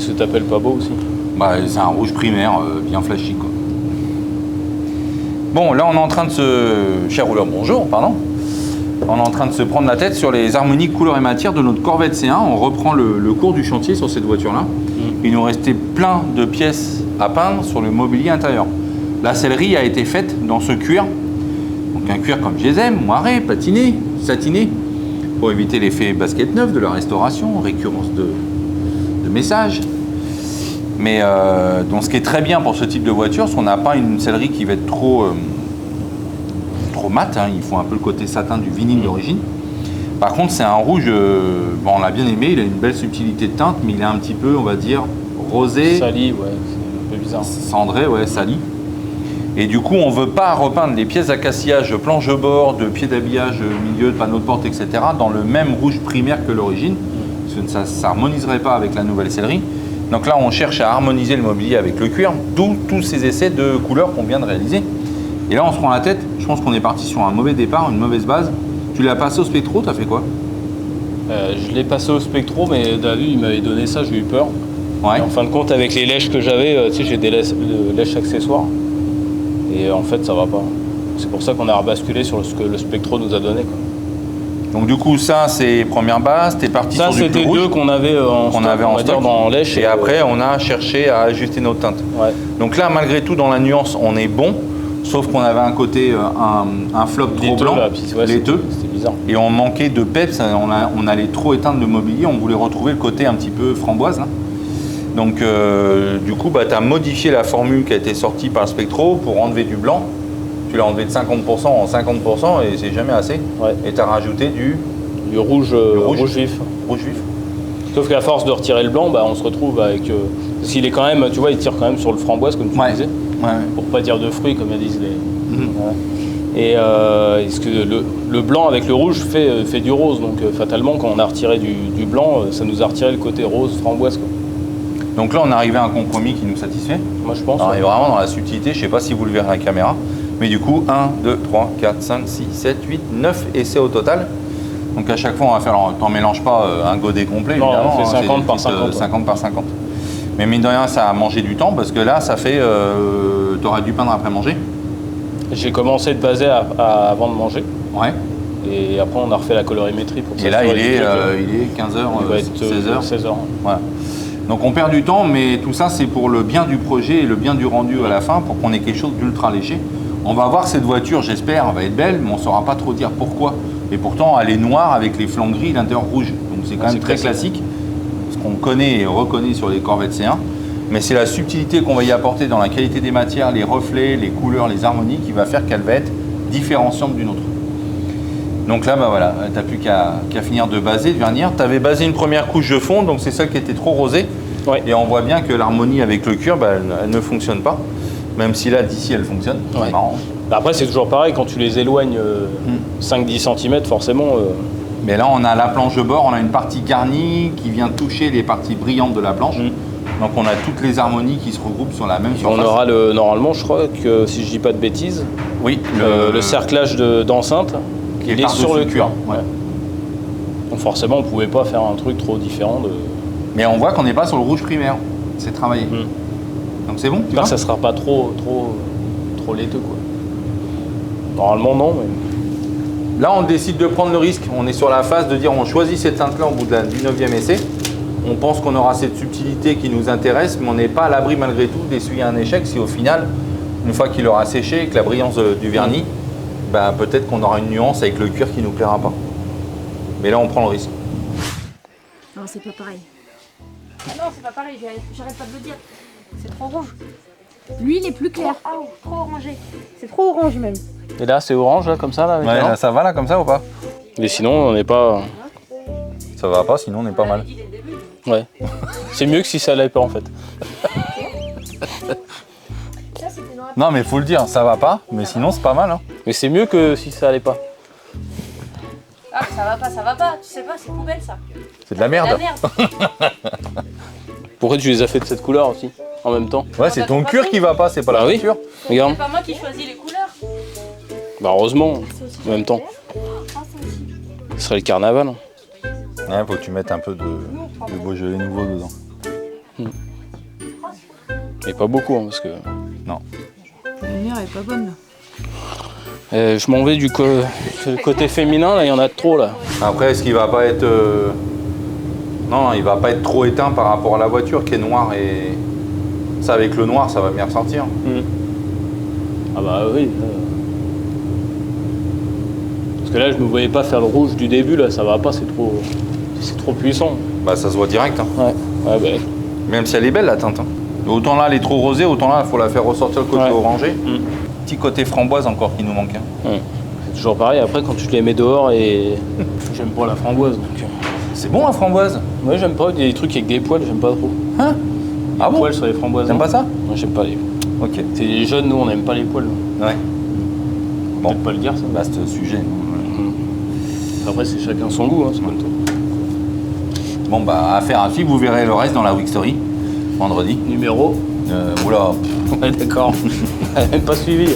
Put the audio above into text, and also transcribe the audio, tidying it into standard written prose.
Qu'est-ce que t'appelles pas beau aussi? Bah, c'est un rouge primaire, bien flashy, quoi. Bon, là, on est en train de se... Cher rouleur, bonjour, pardon. On est en train de se prendre la tête sur les harmoniques couleurs et matières de notre Corvette C1. On reprend le cours du chantier sur cette voiture-là. Il nous restait plein de pièces à peindre sur le mobilier intérieur. La sellerie a été faite dans ce cuir. Donc un cuir comme je les aime, moiré, patiné, satiné, pour éviter l'effet basket neuf de la restauration, récurrence de messages. Mais donc ce qui est très bien pour ce type de voiture, c'est qu'on n'a pas une sellerie qui va être trop mat, hein. Il faut un peu le côté satin du vinyle d'origine. Par contre, c'est un rouge, bon, on l'a bien aimé, il a une belle subtilité de teinte, mais il est un petit peu, on va dire, rosé. Sali, ouais, c'est un peu bizarre. Cendré, ouais, sali. Et du coup, on ne veut pas repeindre les pièces d'accastillage, de planche de bord, de pieds d'habillage, milieu, de panneaux de porte, etc. dans le même rouge primaire que l'origine, parce que ça ne s'harmoniserait pas avec la nouvelle sellerie. Donc là, on cherche à harmoniser le mobilier avec le cuir, d'où tous ces essais de couleurs qu'on vient de réaliser. Et là, on se prend la tête. Je pense qu'on est parti sur un mauvais départ, une mauvaise base. Tu l'as passé au Spectro, t'as fait quoi? Je l'ai passé au Spectro, mais David, il m'avait donné ça, j'ai eu peur. Ouais. Et en fin de compte, avec les lèches que j'avais, tu sais, j'ai des lèches accessoires. Et en fait, ça va pas. C'est pour ça qu'on a rebasculé sur ce que le Spectro nous a donné, quoi. Donc du coup, ça, c'est première base. T'es parti Ça, sur du plus c'était rouge. deux qu'on avait en stock, dans lèche. Et après, on a cherché à ajuster nos teintes. Ouais. Donc là, malgré tout, dans la nuance, on est bon. Sauf qu'on avait un côté, un flop trop blanc, laiteux. C'était bizarre. Et on manquait de peps, on allait trop éteindre le mobilier, on voulait retrouver le côté un petit peu framboise. Là. Donc du coup, bah, tu as modifié la formule qui a été sortie par Spectro pour enlever du blanc. Tu l'as enlevé de 50% en 50% et c'est jamais assez. Ouais. Et tu as rajouté du rouge vif. Rouge vif. Sauf qu'à force de retirer le blanc, bah, on se retrouve avec... parce qu'il est quand même, tu vois, il tire quand même sur le framboise, comme tu disais. Ouais. Pour pas dire de fruits, comme disent les... Voilà. Et est-ce que le blanc avec le rouge fait du rose, donc fatalement quand on a retiré du blanc, ça nous a retiré le côté rose framboise, quoi. Donc là on est arrivé à un compromis qui nous satisfait. Moi je pense. On est vraiment dans la subtilité, je sais pas si vous le verrez à la caméra, mais du coup 1, 2, 3, 4, 5, 6, 7, 8, 9 essais au total. Donc à chaque fois on va faire, t'en mélanges pas un godet complet non, évidemment. on fait 50 par 50. 50 par 50. Mais mine de rien ça a mangé du temps parce que là ça fait, t'aurais dû peindre après manger. J'ai commencé de baser avant de manger. Ouais. Et après, on a refait la colorimétrie pour ça. Et là, il est 15h, 16h. 16h. Voilà. Donc on perd du temps, mais tout ça, c'est pour le bien du projet et le bien du rendu à la fin, pour qu'on ait quelque chose d'ultra léger. On va voir cette voiture, j'espère, elle va être belle, mais on ne saura pas trop dire pourquoi. Et pourtant, elle est noire avec les flancs gris, l'intérieur rouge. Donc c'est quand même très classique, ce qu'on connaît et reconnaît sur les Corvette C1. Mais c'est la subtilité qu'on va y apporter dans la qualité des matières, les reflets, les couleurs, les harmonies, qui va faire qu'elle va être différenciante d'une autre. Donc là, bah voilà, tu n'as plus qu'à finir de baser, de vernir. Tu avais basé une première couche de fond, donc c'est celle qui était trop rosée. Ouais. Et on voit bien que l'harmonie avec le cuir, bah, elle ne fonctionne pas. Même si là, d'ici, elle fonctionne. Ouais. C'est marrant. Après, c'est toujours pareil, quand tu les éloignes 5-10 cm, forcément... Mais là, on a la planche de bord, on a une partie garnie qui vient toucher les parties brillantes de la planche. Donc on a toutes les harmonies qui se regroupent sur la même surface. On aura normalement, je crois que si je dis pas de bêtises, oui, le cerclage d'enceinte qui est sur le cuir. Ouais. Donc forcément, on pouvait pas faire un truc trop différent de... Mais on voit qu'on n'est pas sur le rouge primaire, c'est travaillé. Donc c'est bon. J'espère que ça sera pas trop laiteux, quoi. Normalement non, mais... Là on décide de prendre le risque, on est sur la phase de dire on choisit cette teinte-là au bout du 9e essai. On pense qu'on aura cette subtilité qui nous intéresse, mais on n'est pas à l'abri malgré tout d'essuyer un échec si au final, une fois qu'il aura séché avec la brillance du vernis, bah, peut-être qu'on aura une nuance avec le cuir qui ne nous plaira pas. Mais là on prend le risque. Non, c'est pas pareil. Ah non, c'est pas pareil, j'arrête pas de le dire. C'est trop rouge. Lui, il est plus clair. Ah, trop orangé. C'est trop orange même. Et là, c'est orange, là, comme ça, là, avec Ouais, là, ça va là comme ça ou pas? Mais sinon, on n'est pas... Ça va pas, sinon on n'est pas mal. Ouais. C'est mieux que si ça allait pas, en fait. Non mais faut le dire, ça va pas, mais sinon c'est pas mal. Hein. Mais c'est mieux que si ça allait pas. Ah, ça va pas. Tu sais pas, c'est poubelle ça. C'est de la merde. De la merde. Pourquoi tu les as fait de cette couleur aussi, en même temps? Ouais, c'est ton cuir qui va pas, c'est pas la peinture. Regarde. C'est pas moi qui choisis les couleurs. Bah heureusement, en même temps. Ce serait le carnaval. Ouais, faut que tu mettes un peu de Beaujolais nouveau dedans. Et pas beaucoup, hein, parce que Non. La lumière est pas bonne là. je m'en vais du côté féminin, là, il y en a trop, là. Après, est-ce qu'il va pas être... Non, il va pas être trop éteint par rapport à la voiture qui est noire et... Ça, avec le noir, ça va bien ressortir. Ah bah oui. Parce que là, je me voyais pas faire le rouge du début, là, ça va pas, c'est trop puissant. Bah, ça se voit direct. Hein. Ouais, bah... Même si elle est belle, la teinte. Hein. Autant là, elle est trop rosée, autant là, il faut la faire ressortir le côté orangé. Petit côté framboise encore qui nous manque. Hein. C'est toujours pareil, après, quand tu les mets dehors, et j'aime pas la framboise, donc... C'est bon, la framboise? Ouais, j'aime pas des trucs avec des poils, j'aime pas trop. Hein? Ah bon? Poils sur les framboises. T'aimes pas ça? Moi, j'aime pas les... Ok. C'est les jeunes, nous, on n'aime pas les poils. Ouais. Bon. Peut-être pas le dire, ça. Vaste sujet. Après, c'est chacun son goût, hein, c'est comme tout. Bon, bah, affaire à suivre, vous verrez le reste dans la Week Story, vendredi. Numéro. Oula. Ouais, d'accord. Elle n'a même pas suivi.